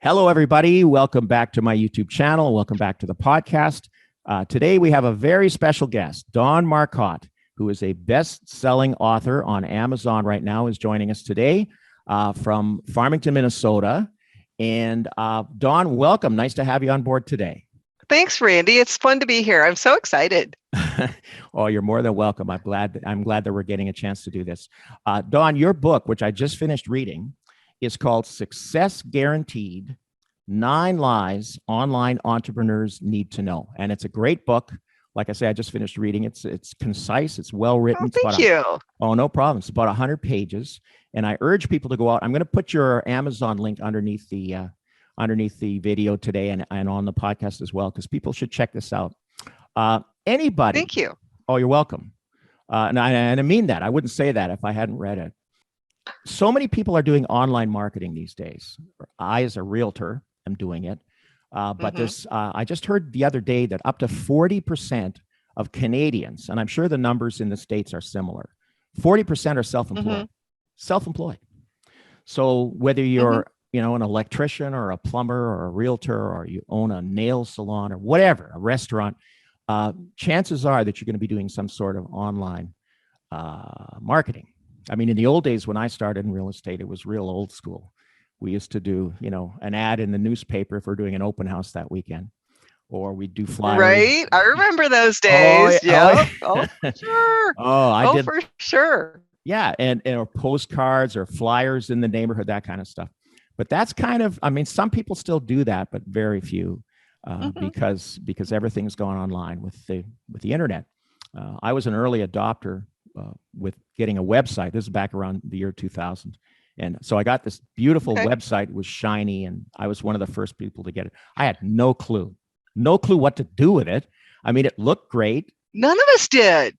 Hello, everybody. Welcome back to my YouTube channel. Welcome back to the podcast. Today, we have a very special guest, Dawn Marcotte, who is a best-selling author on Amazon right now, is joining us today from Farmington, Minnesota. And Dawn, welcome. Nice to have you on board today. Thanks, Randy. It's fun to be here. I'm so excited. Oh, you're more than welcome. I'm glad that we're getting a chance to do this. Dawn, your book, which I just finished reading, is called Success Guaranteed: 9 Lies Online Entrepreneurs Need to Know. And it's a great book. Like I say, I just finished reading. It's concise. It's well written. Oh, thank you. Oh, no problem. It's about 100 pages. And I urge people to go out. I'm going to put your Amazon link underneath the video today and on the podcast as well, because people should check this out. Anybody. Thank you. Oh, you're welcome. And I mean that. I wouldn't say that if I hadn't read it. So many people are doing online marketing these days. I, as a realtor, am doing it. But I just heard the other day that up to 40% of Canadians, and I'm sure the numbers in the States are similar, 40% are self-employed. Self-employed. So whether you're an electrician or a plumber or a realtor, or you own a nail salon or whatever, a restaurant, chances are that you're going to be doing some sort of online marketing. I mean, in the old days when I started in real estate, it was real old school. We used to do, an ad in the newspaper if we're doing an open house that weekend, or we'd do flyers. Right. I remember those days. Yeah. Oh, for sure. I did. For sure. Yeah. And or postcards or flyers in the neighborhood, that kind of stuff. But that's kind of, some people still do that, but very few, because everything's gone online with the internet. I was an early adopter with getting a website. This is back around the year 2000. And so I got this beautiful website. It was shiny, and I was one of the first people to get it. I had no clue what to do with it. I mean, it looked great. None of us did.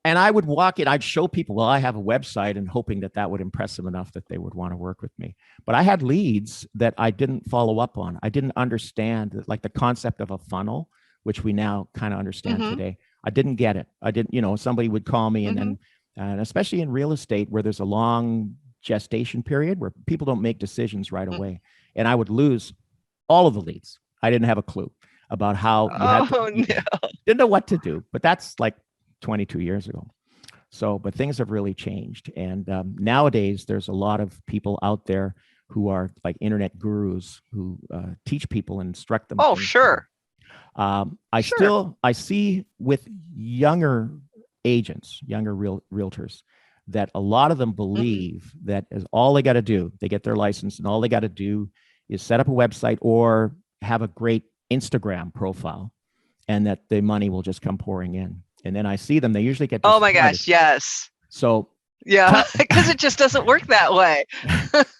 And I would walk in, I'd show people, well, I have a website, and hoping that would impress them enough that they would want to work with me. But I had leads that I didn't follow up on. I didn't understand, like the concept of a funnel, which we now kind of understand today. I didn't get it. I didn't, somebody would call me and especially in real estate where there's a long gestation period where people don't make decisions right away. And I would lose all of the leads. I didn't have a clue about how didn't know what to do, but that's like 22 years ago. So, but things have really changed. And nowadays there's a lot of people out there who are like internet gurus who teach people and instruct them. Oh, sure. I see with younger agents, younger realtors, that a lot of them believe that is all they got to do. They get their license, and all they got to do is set up a website or have a great Instagram profile, and that the money will just come pouring in. And then I see them; they usually get. Oh my gosh! Yes. So. Yeah, because it just doesn't work that way.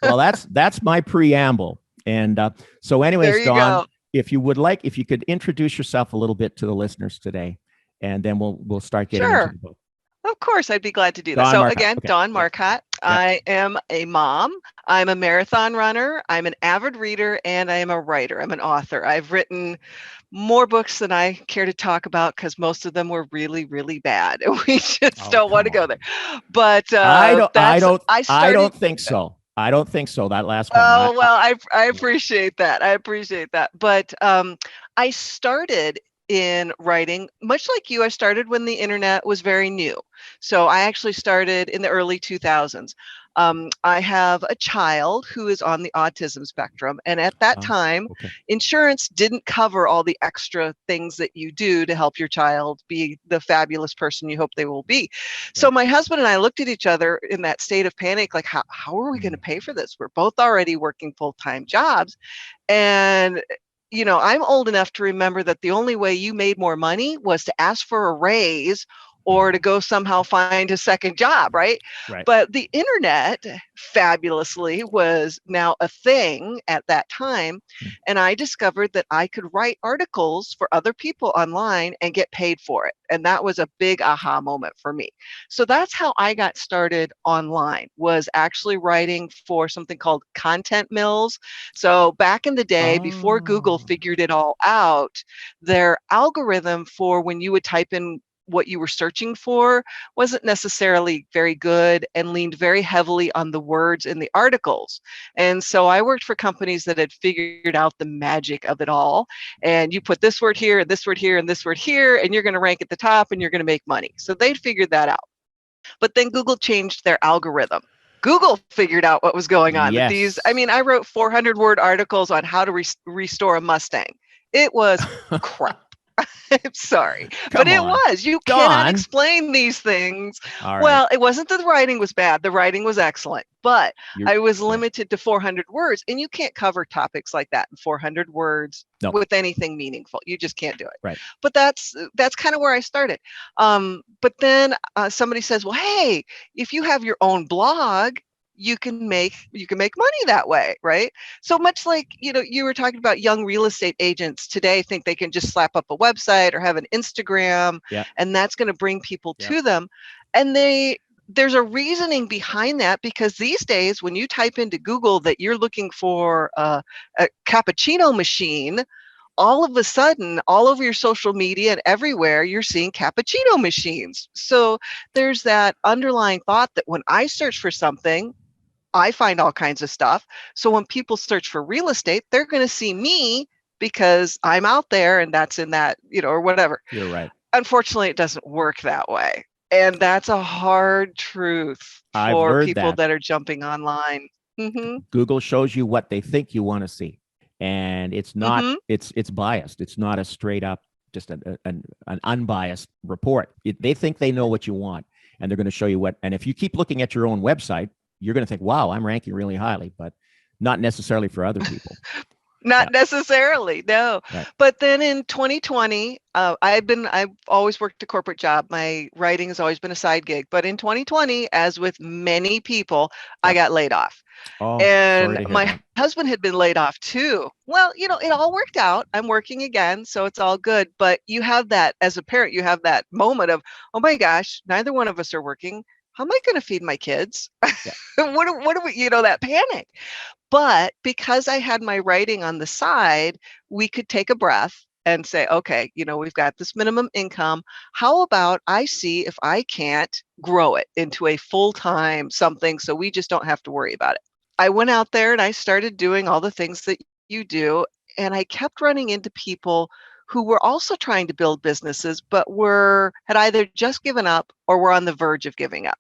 Well, that's my preamble, and so anyways, Dawn, if you could introduce yourself a little bit to the listeners today, and then we'll start getting into the book. Of course, I'd be glad to do that. So again, Dawn Marcotte. I am a mom. I'm a marathon runner. I'm an avid reader, and I am a writer. I'm an author. I've written more books than I care to talk about because most of them were really, really bad, and we just don't want to go there. But I don't think so. I don't think so. That last one. Oh, well, I appreciate that. But I started in writing, much like you. I started when the internet was very new. So I actually started in the early 2000s. I have a child who is on the autism spectrum. And at that time, insurance didn't cover all the extra things that you do to help your child be the fabulous person you hope they will be. So my husband and I looked at each other in that state of panic, like, how are we going to pay for this? We're both already working full-time jobs. And I'm old enough to remember that the only way you made more money was to ask for a raise or to go somehow find a second job, right? But the internet, fabulously, was now a thing at that time. And I discovered that I could write articles for other people online and get paid for it. And that was a big aha moment for me. So that's how I got started online, was actually writing for something called content mills. So back in the day, before Google figured it all out, their algorithm for when you would type in what you were searching for wasn't necessarily very good and leaned very heavily on the words in the articles. And so I worked for companies that had figured out the magic of it all. And you put this word here, and this word here, and this word here, and you're going to rank at the top and you're going to make money. So they'd figured that out. But then Google changed their algorithm. Google figured out what was going on. That these, I Yes. mean, I wrote 400-word articles on how to restore a Mustang. It was crap. I'm sorry, but Come it on. was. You cannot Dawn. explain these things. All right. Well, it wasn't that the writing was bad. The writing was excellent, but I was Yeah. limited to 400 words, and you can't cover topics like that in 400 words No. with anything meaningful. You just can't do it. Right. But that's kind of where I started. But then somebody says, "Well, hey, if you have your own blog, you can make money that way," right? So much like, you were talking about young real estate agents today think they can just slap up a website or have an Instagram, Yeah. and that's going to bring people Yeah. to them. And there's a reasoning behind that, because these days when you type into Google that you're looking for a cappuccino machine, all of a sudden, all over your social media and everywhere, you're seeing cappuccino machines. So there's that underlying thought that when I search for something, I find all kinds of stuff. So when people search for real estate, they're going to see me because I'm out there and that's in that, or whatever. You're right. Unfortunately, it doesn't work that way. And that's a hard truth I've for heard people that. that are jumping online. Google shows you what they think you want to see, and it's not. It's biased. It's not a straight up, just an unbiased report. They think they know what you want, and they're going to show you what. And if you keep looking at your own website, you're going to think, "Wow, I'm ranking really highly," but not necessarily for other people. Not necessarily, no. Right. But then in 2020, I've always worked a corporate job. My writing has always been a side gig. But in 2020, as with many people, I got laid off. Oh, sorry And to hear my that. husband had been laid off too. Well, it all worked out. I'm working again, so it's all good. But you have that, as a parent, you have that moment of, oh my gosh, neither one of us are working. How am I going to feed my kids? Yeah. What do we, that panic. But because I had my writing on the side, we could take a breath and say, okay, we've got this minimum income. How about I see if I can't grow it into a full-time something so we just don't have to worry about it. I went out there and I started doing all the things that you do, and I kept running into people who were also trying to build businesses, but had either just given up or were on the verge of giving up.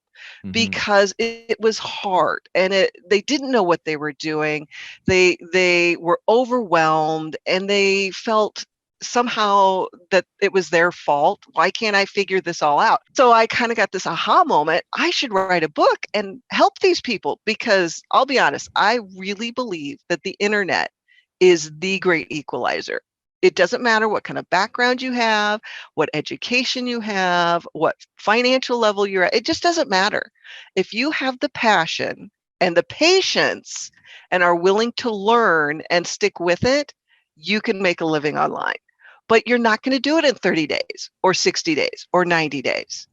Because it was hard, and they didn't know what they were doing. They were overwhelmed, and they felt somehow that it was their fault. Why can't I figure this all out? So I kind of got this aha moment. I should write a book and help these people, because I'll be honest, I really believe that the internet is the great equalizer. It doesn't matter what kind of background you have, what education you have, what financial level you're at. It just doesn't matter. If you have the passion and the patience and are willing to learn and stick with it, you can make a living online. But you're not going to do it in 30 days or 60 days or 90 days.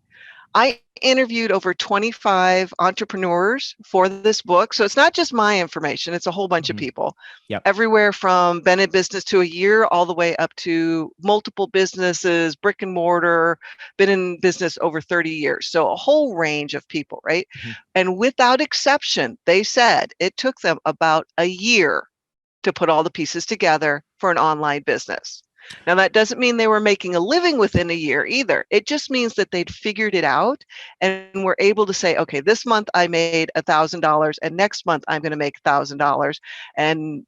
I interviewed over 25 entrepreneurs for this book. So it's not just my information, it's a whole bunch of people. Yep. Everywhere from been in business to a year, all the way up to multiple businesses, brick and mortar, been in business over 30 years. So a whole range of people, right? And without exception, they said it took them about a year to put all the pieces together for an online business. Now, that doesn't mean they were making a living within a year either. It just means that they'd figured it out and were able to say, okay, this month I made $1,000 and next month I'm going to make $1,000. And,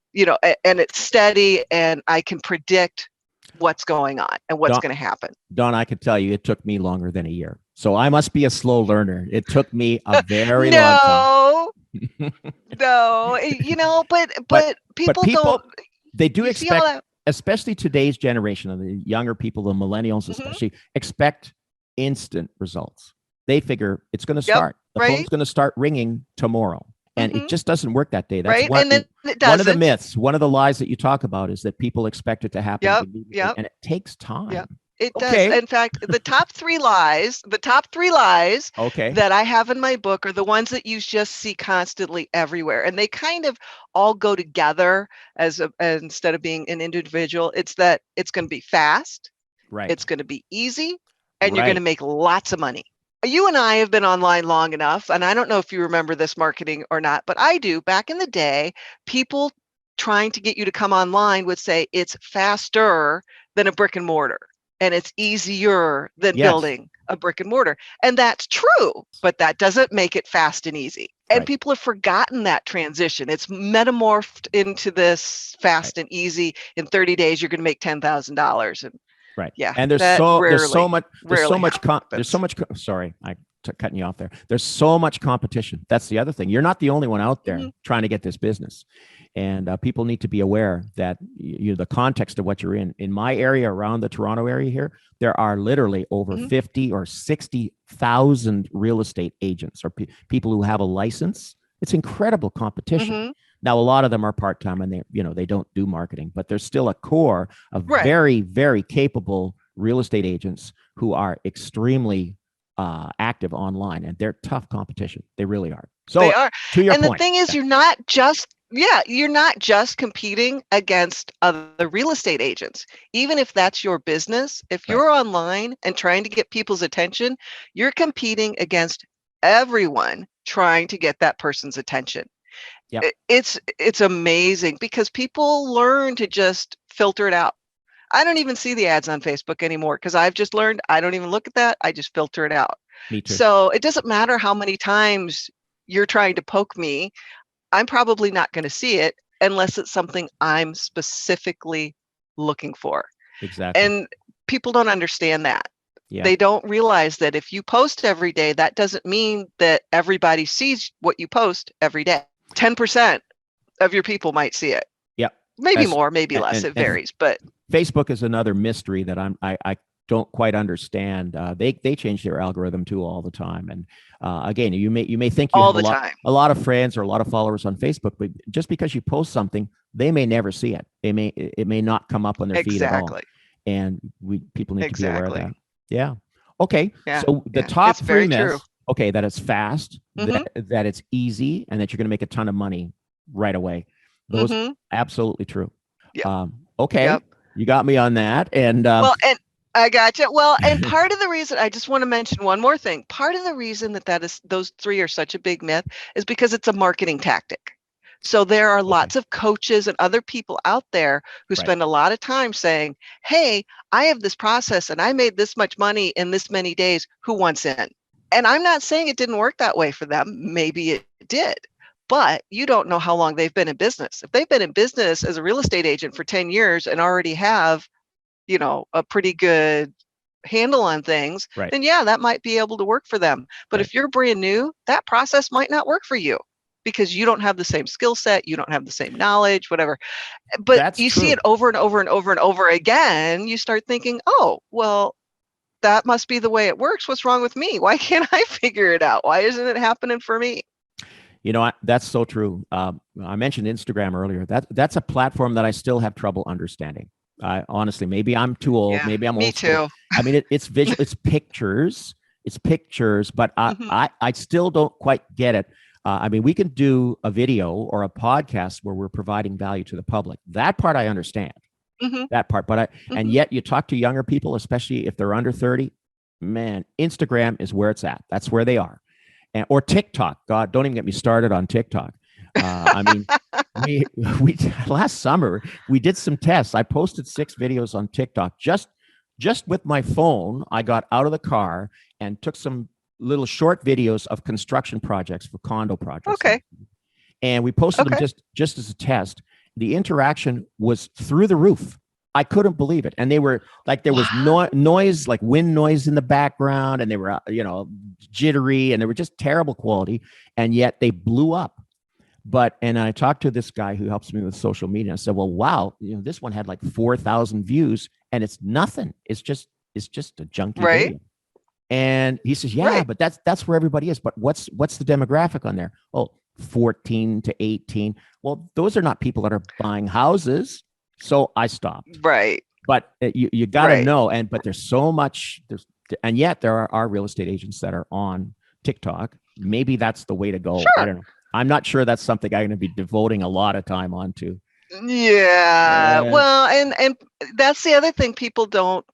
and it's steady, and I can predict what's going on and what's going to happen. Dawn, I could tell you it took me longer than a year. So I must be a slow learner. It took me a very long time. No, but people don't. They do expect, especially today's generation of the younger people, the millennials especially, expect instant results. They figure it's going to start. The phone's going to start ringing tomorrow. And it just doesn't work that day. That's one of the myths. One of the lies that you talk about is that people expect it to happen immediately, and it takes time. It does. In fact, the top three lies that I have in my book are the ones that you just see constantly everywhere. And they kind of all go together instead of being an individual. It's that it's going to be fast. Right. It's going to be easy, and you're going to make lots of money. You and I have been online long enough, and I don't know if you remember this marketing or not, but I do. Back in the day, people trying to get you to come online would say it's faster than a brick and mortar, and it's easier than building a brick and mortar. And that's true, but that doesn't make it fast and easy. And people have forgotten that transition. It's metamorphed into this fast and easy. In 30 days, you're going to make $10,000. And yeah. And there's so much, sorry, I cutting you off there. There's so much competition. That's the other thing. You're not the only one out there trying to get this business. And people need to be aware that the context of what you're in. In my area, around the Toronto area here, there are literally over 50 or 60,000 real estate agents or people who have a license. It's incredible competition. Now, a lot of them are part-time and they don't do marketing, but there's still a core of very, very capable real estate agents who are extremely active online, and they're tough competition. They really are. So they are. To your point. And the thing is, you're not just competing against other real estate agents. Even if that's your business, if you're online and trying to get people's attention, you're competing against everyone trying to get that person's attention. It's amazing because people learn to just filter it out. I don't even see the ads on Facebook anymore because I've just learned I don't even look at that. I just filter it out. Me too. So it doesn't matter how many times you're trying to poke me. I'm probably not going to see it unless it's something I'm specifically looking for. Exactly. And people don't understand that. They don't realize that if you post every day, that doesn't mean that everybody sees what you post every day. 10% of your people might see it. Maybe more, maybe less. It varies. But Facebook is another mystery that I don't quite understand. They change their algorithm too all the time. And again, you may think you have a lot of friends or a lot of followers on Facebook, but just because you post something, they may never see it. It may not come up on their feed at all. And people need to be aware of that. Yeah. Okay. So the top three myths. Okay, that it's fast, that it's easy, and that you're going to make a ton of money right away. Those absolutely true. Okay, you got me on that. And well, and I got you. Well, and part of the reason I just want to mention one more thing. Part of the reason that is those three are such a big myth is because it's a marketing tactic. So there are lots of coaches and other people out there who spend a lot of time saying, "Hey, I have this process and I made this much money in this many days. Who wants in?" And I'm not saying it didn't work that way for them. Maybe it did, but you don't know how long they've been in business. If they've been in business as a real estate agent for 10 years and already have, a pretty good handle on things, then that might be able to work for them. But if you're brand new, that process might not work for you because you don't have the same skill set. You don't have the same knowledge, whatever. But you see it over and over and over and over again. You start thinking, oh, well, that must be the way it works. What's wrong with me? Why can't I figure it out? Why isn't it happening for me? That's so true. I mentioned Instagram earlier. That's a platform that I still have trouble understanding. Honestly, maybe I'm too old. Maybe I'm old. Me too. I mean, it's visual. It's pictures. But I still don't quite get it. I mean, we can do a video or a podcast where we're providing value to the public. That part I understand. That part, but and yet you talk to younger people, especially if they're under 30, man, Instagram is where it's at. That's where they are. Or TikTok. God, don't even get me started on TikTok. I mean, we last summer, we did some tests. I posted 6 videos on TikTok just with my phone. I got out of the car and took some little short videos of construction projects for condo projects. Okay. And we posted them just as a test. The interaction was through the roof. I couldn't believe it. And they were like, there was noise, like wind noise in the background, and they were, jittery, and they were just terrible quality. And yet they blew up. And I talked to this guy who helps me with social media. I said, well, wow, this one had like 4,000 views and it's nothing. It's just a junky video. And he says, but that's where everybody is. But what's the demographic on there? Oh, 14 to 18. Well, those are not people that are buying houses. So I stopped. Right. But you got to know. But there's so much, and yet there are real estate agents that are on TikTok. Maybe that's the way to go. Sure. I don't know. I'm not sure that's something I'm going to be devoting a lot of time onto. Yeah. Well, and that's the other thing people don't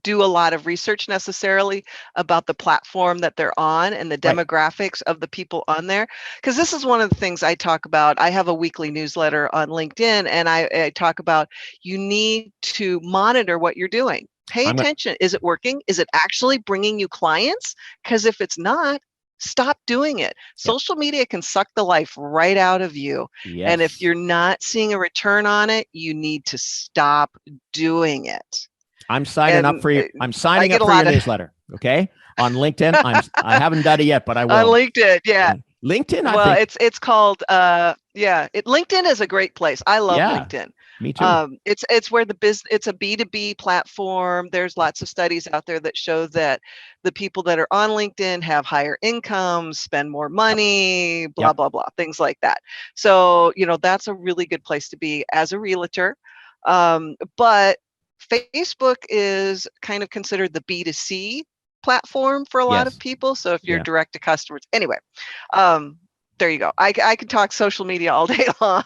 do a lot of research necessarily about the platform that they're on and the Right. demographics of the people on there. Because this is one of the things I talk about. I have a weekly newsletter on LinkedIn, and I talk about you need to monitor what you're doing. Pay attention. Is it working? Is it actually bringing you clients? Because if it's not, stop doing it. Social media can suck the life right out of you. Yes. And if you're not seeing a return on it, you need to stop doing it. I'm signing up for you. I'm signing up for your newsletter. Okay. On LinkedIn. I haven't done it yet, but I will. On LinkedIn. Yeah. LinkedIn. Well, it's called, LinkedIn is a great place. I love LinkedIn. Me too. It's where it's a B2B platform. There's lots of studies out there that show that the people that are on LinkedIn have higher incomes, spend more money, blah, blah, blah, things like that. So, that's a really good place to be as a realtor. But Facebook is kind of considered the B2C platform for a lot of people. So if you're direct to customers, anyway, there you go. I can talk social media all day long.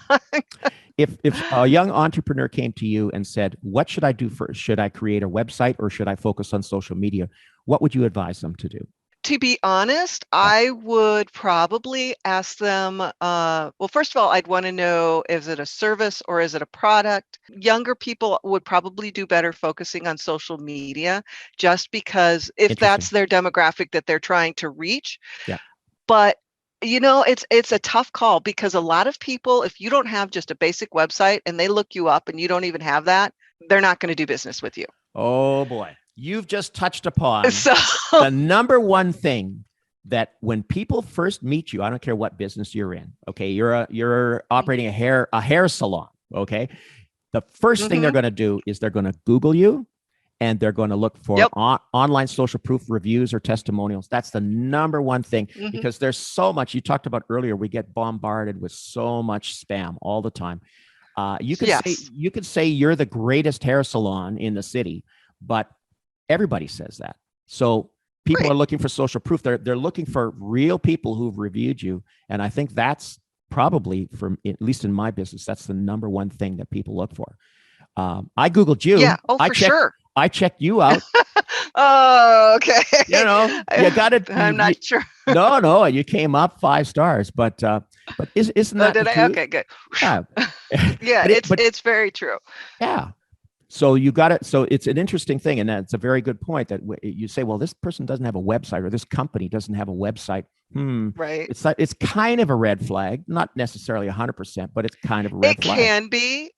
If a young entrepreneur came to you and said, what should I do first? Should I create a website or should I focus on social media? What would you advise them to do? To be honest, I would probably ask them, well, first of all, I'd want to know, is it a service or is it a product? Younger people would probably do better focusing on social media, just because if that's their demographic that they're trying to reach. Yeah. But it's a tough call, because a lot of people, if you don't have just a basic website and they look you up and you don't even have that, they're not going to do business with you. Oh boy. You've just touched upon the number one thing that when people first meet you, I don't care what business you're in. Okay. You're operating a hair salon. Okay. The first thing they're going to do is they're going to Google you, and they're going to look for online social proof, reviews, or testimonials. That's the number one thing, because there's so much. You talked about earlier, we get bombarded with so much spam all the time. You could say you're the greatest hair salon in the city, but everybody says that. So people are looking for social proof. They're looking for real people who've reviewed you. And I think that's probably, at least in my business, that's the number one thing that people look for. I Googled you. Yeah. Oh, for sure. I checked you out. Oh, okay. You got it. I'm not sure. No, you came up 5 stars, but isn't that did the I? truth? Okay, good. Yeah. Yeah, it's very true. Yeah. So you got it. So it's an interesting thing. And that's a very good point that you say, well, this person doesn't have a website, or this company doesn't have a website. Right. It's kind of a red flag, not necessarily 100%, but it's kind of a red flag. It can be.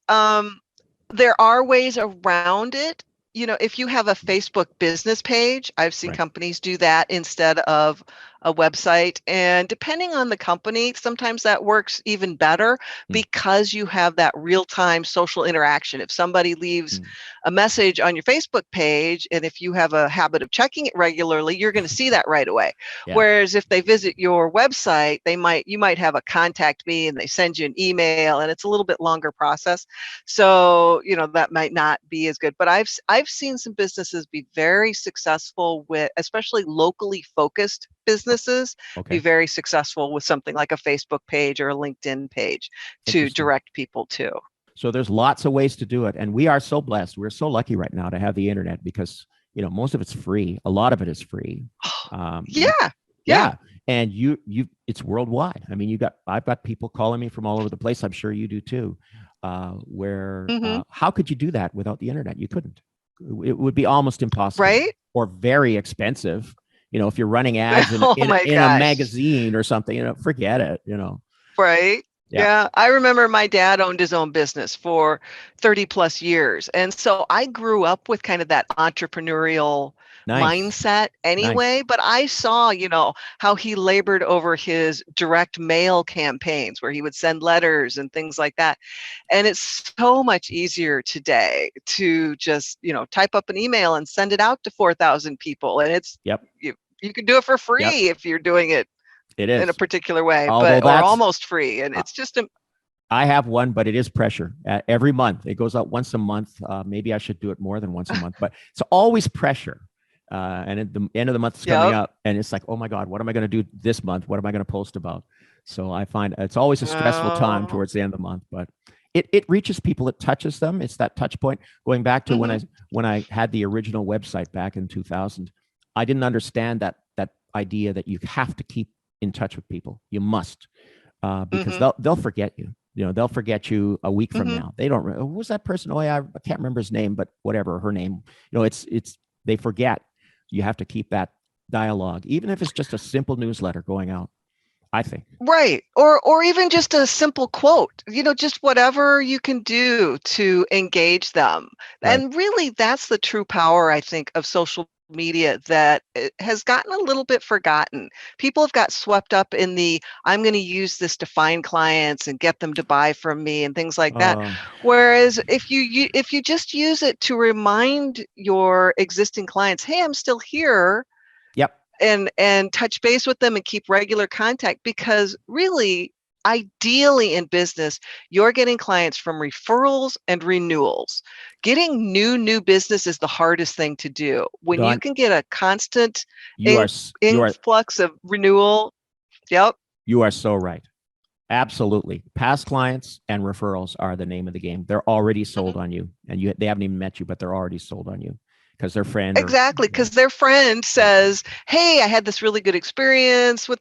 There are ways around it. If you have a Facebook business page, I've seen companies do that instead of a website. And depending on the company, sometimes that works even better, because you have that real-time social interaction. If somebody leaves a message on your Facebook page, and if you have a habit of checking it regularly, you're going to see that right away. Yeah. Whereas if they visit your website, you might have a contact me, and they send you an email, and it's a little bit longer process. So, that might not be as good. But I've seen some businesses be very successful with, especially locally focused businesses, be very successful with something like a Facebook page or a LinkedIn page to direct people to. So there's lots of ways to do it. And we are so blessed. We're so lucky right now to have the internet, because, most of it's free. A lot of it is free. Yeah. And it's worldwide. I mean, I've got people calling me from all over the place. I'm sure you do too. How could you do that without the internet? You couldn't. It would be almost impossible, right? Or very expensive. If you're running ads in a magazine or something, forget it, Right. Yeah. I remember my dad owned his own business for 30 plus years. And so I grew up with kind of that entrepreneurial mindset anyway, but I saw, how he labored over his direct mail campaigns where he would send letters and things like that. And it's so much easier today to just, type up an email and send it out to 4,000 people. And it's, you can do it for free if you're doing it in a particular way, or almost free. And it's just I have one, but it is pressure every month. It goes out once a month. Maybe I should do it more than once a month, but it's always pressure. And at the end of the month is coming up, and it's like, oh my God, what am I going to do this month? What am I going to post about? So I find it's always a stressful time towards the end of the month, but it reaches people. It touches them. It's that touch point. Going back to when I had the original website back in 2000, I didn't understand that idea that you have to keep in touch with people. You must, because they'll forget you. They'll forget you a week from now. They don't. Who was that person? Oh yeah, I can't remember his name, but whatever her name. It's they forget. You have to keep that dialogue, even if it's just a simple newsletter going out, I think. Right. Or even just a simple quote, just whatever you can do to engage them. Right. And really, that's the true power, I think, of social media that it has gotten a little bit forgotten. People have got swept up in the, I'm going to use this to find clients and get them to buy from me and things like that. Whereas if you just use it to remind your existing clients, hey, I'm still here. Yep. And touch base with them and keep regular contact, because really, ideally in business, you're getting clients from referrals and renewals. Getting new business is the hardest thing to do. When Dawn, you can get a constant you are influx of renewal. Yep. You are so right. Absolutely. Past clients and referrals are the name of the game. They're already sold on you, and they haven't even met you, but they're already sold on you. Because their friend exactly, because their friend says, hey, I had this really good experience with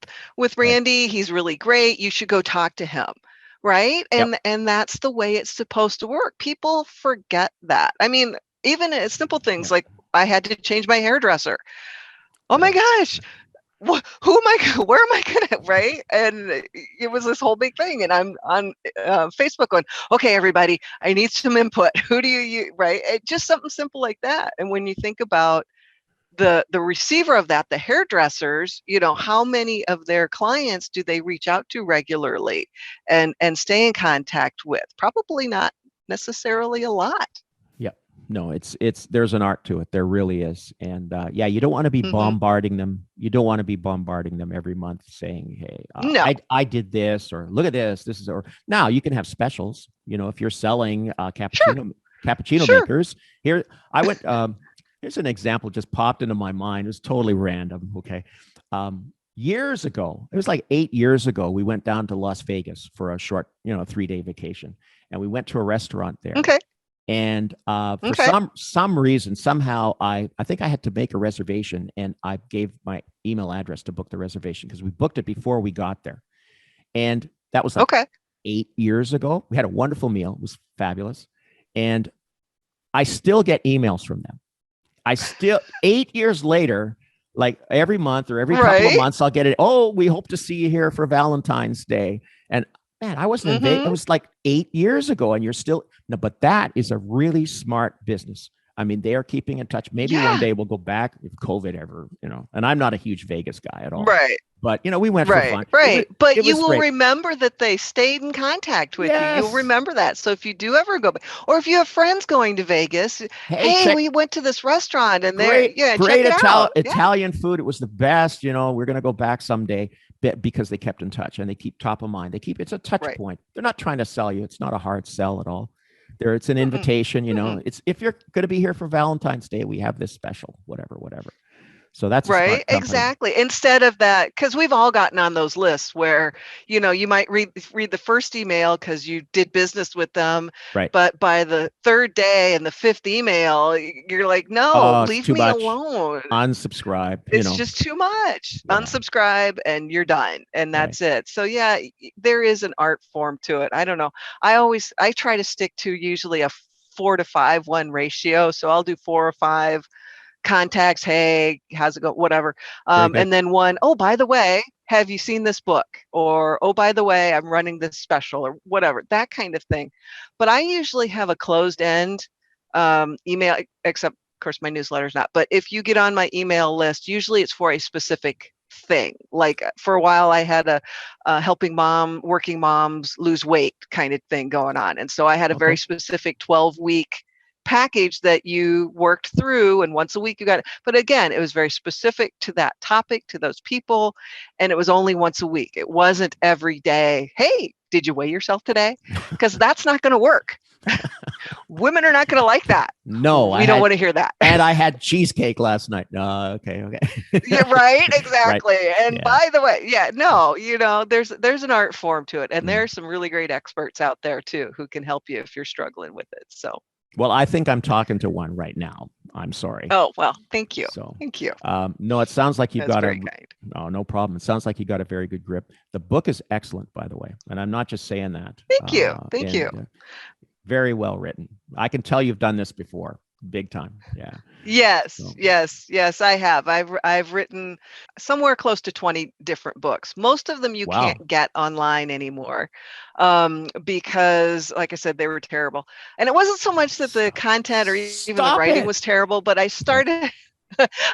Randy. Right. He's really great. You should go talk to him. Right. And that's the way it's supposed to work. People forget that. I mean, even simple things like I had to change my hairdresser. Oh my gosh. Where am I gonna, right? And it was this whole big thing, and I'm on Facebook going, okay, everybody, I need some input. Who do you use, right? Just something simple like that. And when you think about the receiver of that, the hairdressers, how many of their clients do they reach out to regularly and stay in contact with? Probably not necessarily a lot. No, it's there's an art to it. There really is. And you don't want to be bombarding them. You don't want to be bombarding them every month saying, hey, I did this, or look at this. This is, or now you can have specials. If you're selling cappuccino makers. Here, I went, here's an example just popped into my mind. It was totally random. Okay. Years ago, it was like 8 years ago, we went down to Las Vegas for a short, 3-day vacation. And we went to a restaurant there. Okay. And for some reason, somehow, I think I had to make a reservation, and I gave my email address to book the reservation because we booked it before we got there. And that was like 8 years ago. We had a wonderful meal. It was fabulous. And I still get emails from them. 8 years later, like every month or every couple of months, I'll get it. Oh, we hope to see you here for Valentine's Day. And man, I wasn't in Vegas. It was like 8 years ago, and you're still. No, but that is a really smart business. I mean, they are keeping in touch. Maybe one day we'll go back if COVID ever, and I'm not a huge Vegas guy at all. Right. But, we went for fun. Right. But you will remember that they stayed in contact with you. You'll remember that. So if you do ever go back, or if you have friends going to Vegas, hey, we went to this restaurant and great check it out. Italian food. It was the best. We're going to go back someday, because they kept in touch and they keep top of mind. It's a touch point. They're not trying to sell you. It's not a hard sell at all. It's an invitation, it's, if you're going to be here for Valentine's Day, we have this special, whatever. So that's right. Exactly. Instead of that, because we've all gotten on those lists where, you might read the first email because you did business with them. Right. But by the third day and the fifth email, you're like, no, leave me alone. Unsubscribe. It's just too much. Yeah. Unsubscribe and you're done. And that's it. So there is an art form to it. I don't know. I try to stick to usually a 4 to 5 1 ratio. So I'll do 4 or 5 contacts, hey, how's it go, whatever, and then 1, oh, by the way, have you seen this book, or oh, by the way, I'm running this special, or whatever, that kind of thing. But I usually have a closed end email, except of course my newsletter's not. But if you get on my email list, usually it's for a specific thing. Like for a while I had a helping working moms lose weight kind of thing going on, and so I had a very specific 12-week package that you worked through, and once a week you got it. But again, it was very specific to that topic, to those people, and it was only once a week. It wasn't every day, hey, did you weigh yourself today? Because that's not going to work. Women are not going to like that. No, we don't want to hear that. And I had cheesecake last night. Okay. Yeah, right. Exactly. Right. And Yeah. by the way, no, there's an art form to it, and there's some really great experts out there too who can help you if you're struggling with it. So. Well, I think I'm talking to one right now. I'm sorry. Oh, well, thank you. So, thank you. No, it sounds like you've That's got very kind. no problem. It sounds like you got a very good grip. The book is excellent, by the way, and I'm not just saying that. Thank you. Thank you. Very well written. I can tell you've done this before, big time. Yeah. Yes, So. yes, I have. I've written somewhere close to 20 different books. Most of them you can't get online anymore, because, like I said, they were terrible. And it wasn't so much that the content or even the writing was terrible, but I started.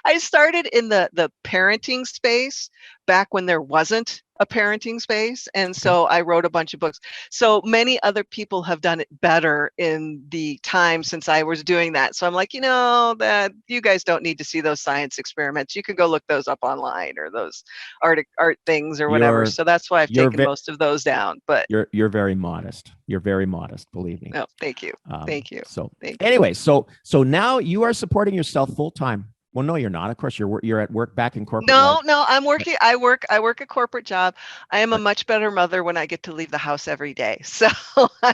I started in the parenting space back when there wasn't a parenting space. And so I wrote a bunch of books. So many other people have done it better in the time since I was doing that. So I'm like, that you guys don't need to see those science experiments. You can go look those up online, or those art things or whatever. So that's why I've taken most of those down. But you're very modest. You're very modest, believe me. Oh, thank you. Thank you. So anyway, so now you are supporting yourself full time. Well, no, you're not. Of course, you're at work back in corporate. No, I'm working. I work a corporate job. I am a much better mother when I get to leave the house every day. So I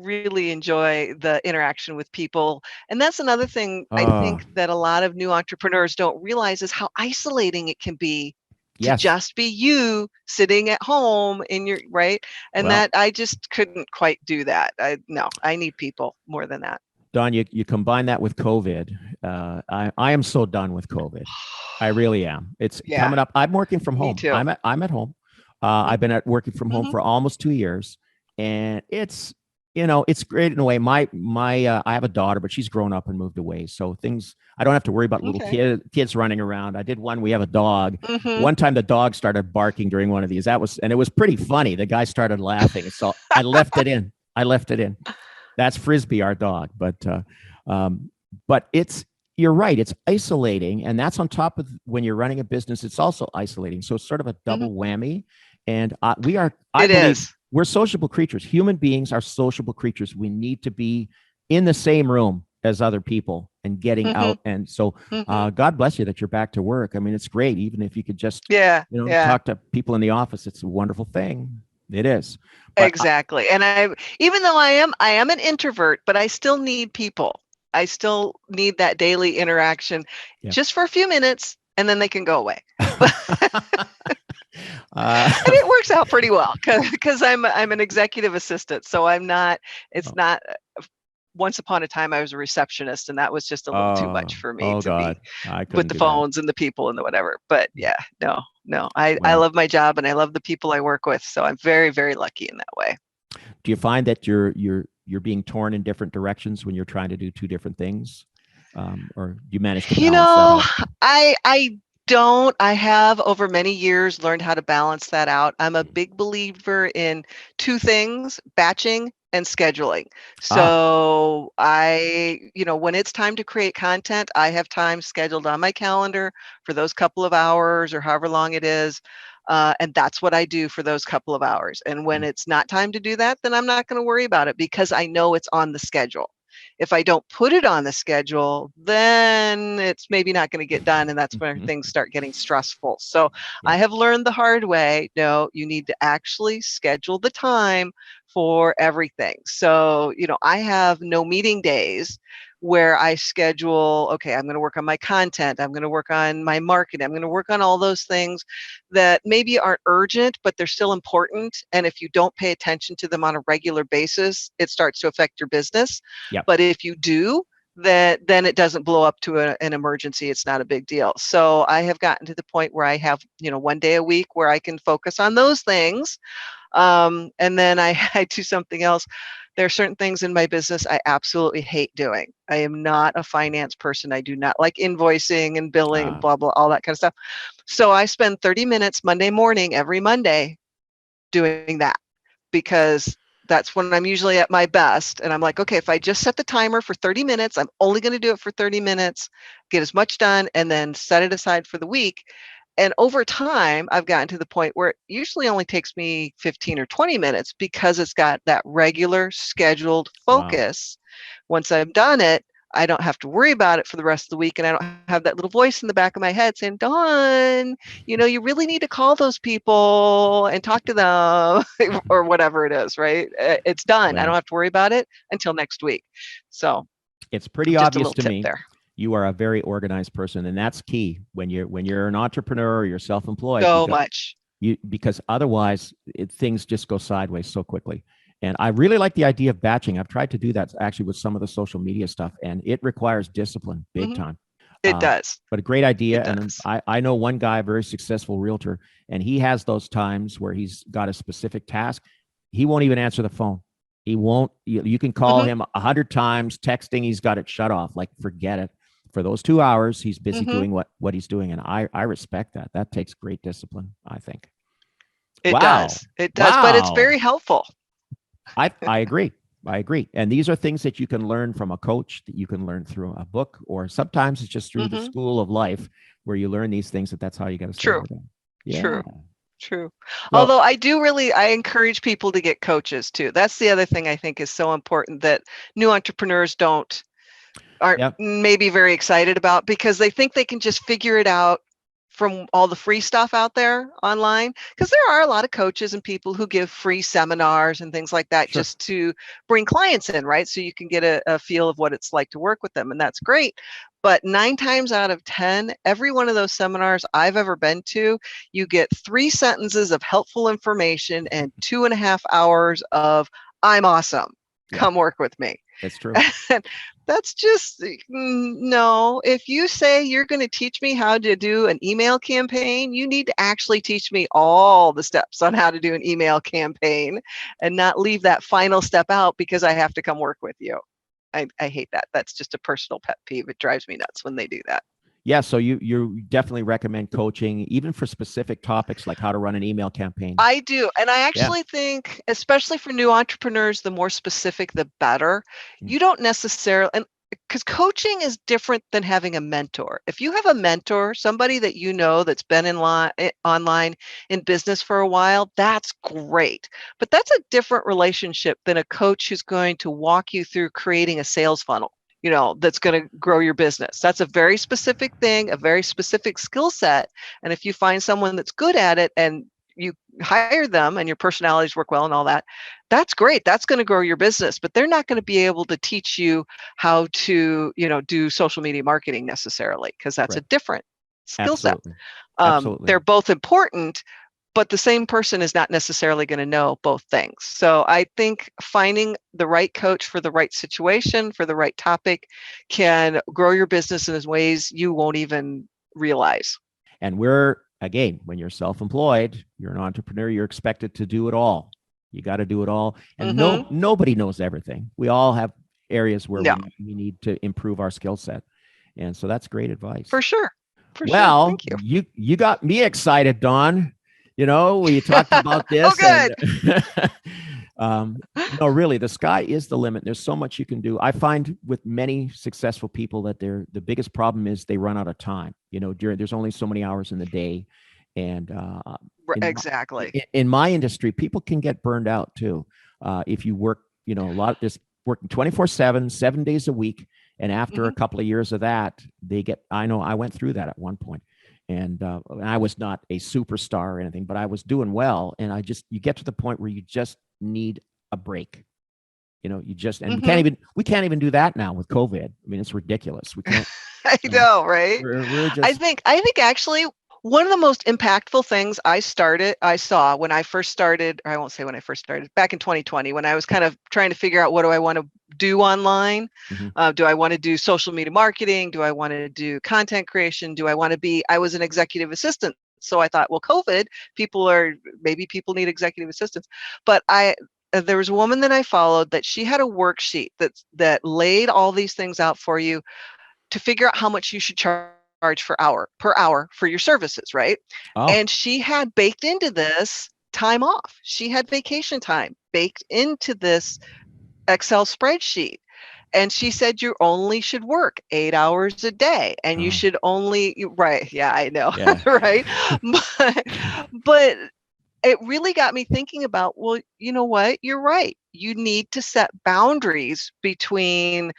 really enjoy the interaction with people. And that's another thing I think that a lot of new entrepreneurs don't realize is how isolating it can be to just be you sitting at home in your right. And that I just couldn't quite do that. I need people more than that. Dawn, you combine that with COVID. I am so done with COVID. I really am. It's coming up. I'm working from home. Me too. I'm at home. I've been working from home for almost 2 years, and it's great in a way. My I have a daughter, but she's grown up and moved away, so I don't have to worry about little kids running around. I did one. We have a dog. One time the dog started barking during one of these. It was pretty funny. The guy started laughing, so I left it in. That's Frisbee, our dog. But you're right. It's isolating. And that's on top of when you're running a business, it's also isolating. So it's sort of a double whammy. And we're sociable creatures. Human beings are sociable creatures. We need to be in the same room as other people and getting out. And so God bless you that you're back to work. I mean, it's great. Even if you could just talk to people in the office, it's a wonderful thing. It is. But exactly. And even though I am an introvert, but I still need people. I still need that daily interaction just for a few minutes, and then they can go away. And it works out pretty well because I'm an executive assistant. So it's not, once upon a time I was a receptionist, and that was just a little too much for me to be with the phones and the people and the whatever. But I love my job and I love the people I work with. So I'm very, very lucky in that way. Do you find that you're being torn in different directions when you're trying to do two different things? Or do you manage to balance that out? I don't. I have over many years learned how to balance that out. I'm a big believer in two things: batching and scheduling. So when it's time to create content, I have time scheduled on my calendar for those couple of hours or however long it is. And that's what I do for those couple of hours. And when it's not time to do that, then I'm not going to worry about it because I know it's on the schedule. If I don't put it on the schedule, then it's maybe not going to get done. And that's where things start getting stressful. So I have learned the hard way. No, you need to actually schedule the time for everything. So, I have no meeting days where I schedule, okay, I'm going to work on my content. I'm going to work on my marketing. I'm going to work on all those things that maybe aren't urgent, but they're still important. And if you don't pay attention to them on a regular basis, it starts to affect your business. But if you do, then it doesn't blow up to an emergency. It's not a big deal. So I have gotten to the point where I have, 1 day a week where I can focus on those things. And then I do something else. There are certain things in my business I absolutely hate doing. I am not a finance person. I do not like invoicing and billing and blah, blah, all that kind of stuff. So I spend 30 minutes Monday morning, every Monday, doing that because that's when I'm usually at my best. And I'm like, okay, if I just set the timer for 30 minutes, I'm only going to do it for 30 minutes, get as much done, and then set it aside for the week. And over time, I've gotten to the point where it usually only takes me 15 or 20 minutes because it's got that regular scheduled focus. Once I've done it, I don't have to worry about it for the rest of the week. And I don't have that little voice in the back of my head saying, Dawn, you really need to call those people and talk to them or whatever it is, right? It's done. I don't have to worry about it until next week. So it's pretty just obvious a little to tip me. There. You are a very organized person, and that's key when you're an entrepreneur or you're self-employed. So much. Because otherwise things just go sideways so quickly. And I really like the idea of batching. I've tried to do that actually with some of the social media stuff, and it requires discipline big time. It does. But a great idea. It and does. I know one guy, a very successful realtor, and he has those times where he's got a specific task. He won't even answer the phone. He won't. You can call him 100 times, texting. He's got it shut off. Like, forget it. For those 2 hours, he's busy doing what he's doing. And I respect that. That takes great discipline, I think. It does. It does. Wow. But it's very helpful. I agree. I agree. And these are things that you can learn from a coach, that you can learn through a book, or sometimes it's just through the school of life where you learn these things, that's how you got to start with them. Yeah. True. Well, although I encourage people to get coaches too. That's the other thing I think is so important that new entrepreneurs aren't maybe very excited about, because they think they can just figure it out from all the free stuff out there online, because there are a lot of coaches and people who give free seminars and things like that just to bring clients in, right? So you can get a feel of what it's like to work with them, and that's great. But 9 times out of 10, every one of those seminars I've ever been to, you get 3 sentences of helpful information and 2.5 hours of "I'm awesome. Come work with me." That's true. That's just no. If you say you're going to teach me how to do an email campaign, you need to actually teach me all the steps on how to do an email campaign and not leave that final step out because I have to come work with you. I hate that. That's just a personal pet peeve. It drives me nuts when they do that. Yeah, so you definitely recommend coaching, even for specific topics like how to run an email campaign. I do. And I actually think, especially for new entrepreneurs, the more specific, the better. You don't necessarily, and because coaching is different than having a mentor. If you have a mentor, somebody that you know that's been online in business for a while, that's great. But that's a different relationship than a coach who's going to walk you through creating a sales funnel, that's going to grow your business. That's a very specific thing, a very specific skill set. And if you find someone that's good at it and you hire them and your personalities work well and all that, that's great. That's going to grow your business, but they're not going to be able to teach you how to, do social media marketing necessarily, because that's a different skill set. Absolutely. They're both important, but the same person is not necessarily going to know both things. So I think finding the right coach for the right situation, for the right topic, can grow your business in ways you won't even realize. And again, when you're self-employed, you're an entrepreneur, you're expected to do it all. You got to do it all. And nobody knows everything. We all have areas where we need to improve our skill set. And so that's great advice. For sure. Thank you. You got me excited, Dawn. We talked about this. Oh, good. No, really, the sky is the limit. There's so much you can do. I find with many successful people that the biggest problem is they run out of time. There's only so many hours in the day. And exactly. In my industry, people can get burned out too. If you work, a lot of this working 24/7, 7 days a week. And after a couple of years of that, I know I went through that at one point. And I was not a superstar or anything, but I was doing well. And you get to the point where you just need a break. We can't even do that now with COVID. I mean, it's ridiculous. We can't. I know, right? We're just. I think actually one of the most impactful things I saw when I first started, or I won't say when I first started, back in 2020, when I was kind of trying to figure out what do I want to do online. Do I want to do social media marketing? Do I want to do content creation? I was an executive assistant. So I thought, well, COVID, maybe people need executive assistants. But there was a woman that I followed that she had a worksheet that laid all these things out for you to figure out how much you should charge per hour for your services, right? Oh. And she had baked into this time off. She had vacation time baked into this Excel spreadsheet. and she said you only should work 8 hours a day, and you should only, right, yeah, I know, Yeah. right? But it really got me thinking about, well, you know what? You're right. You need to set boundaries between,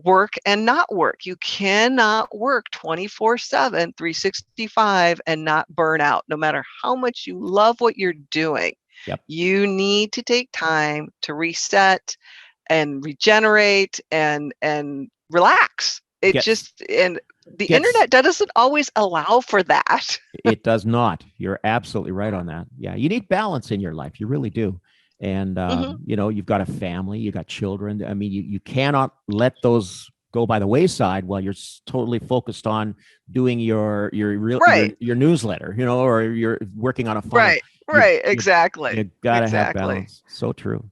work and not work. You cannot work 24/7, 365 and not burn out, no matter how much you love what you're doing. Yep. You need to take time to reset and regenerate and relax. It just, and the internet doesn't always allow for that. It does not. You're absolutely right on that. Yeah, you need balance in your life. You really do. And you've got a family, you got children. I mean, you cannot let those go by the wayside while you're totally focused on doing your newsletter, or you're working on a funnel. Right, exactly. You gotta have balance. So true.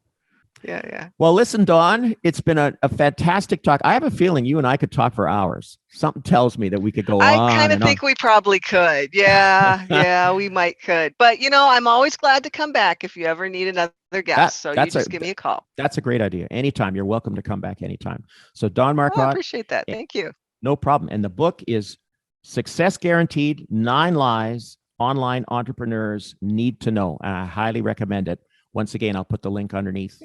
Yeah. Well, listen, Dawn, it's been a fantastic talk. I have a feeling you and I could talk for hours. Something tells me that we could go on. I kind of think we probably could. Yeah, we might could. But I'm always glad to come back if you ever need another guest. So you just give me a call. That's a great idea. Anytime. You're welcome to come back anytime. So Dawn Marcotte. I appreciate that. Thank you. No problem. And the book is Success Guaranteed: 9 Lies Online Entrepreneurs Need to Know. And I highly recommend it. Once again, I'll put the link underneath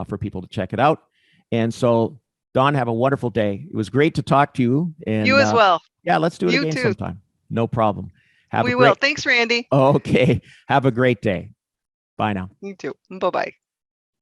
for people to check it out. And so, Dawn, have a wonderful day. It was great to talk to you. And you as well. Yeah, let's do it again sometime. No problem. We will. Thanks, Randy. Okay. Have a great day. Bye now. You too. Bye-bye.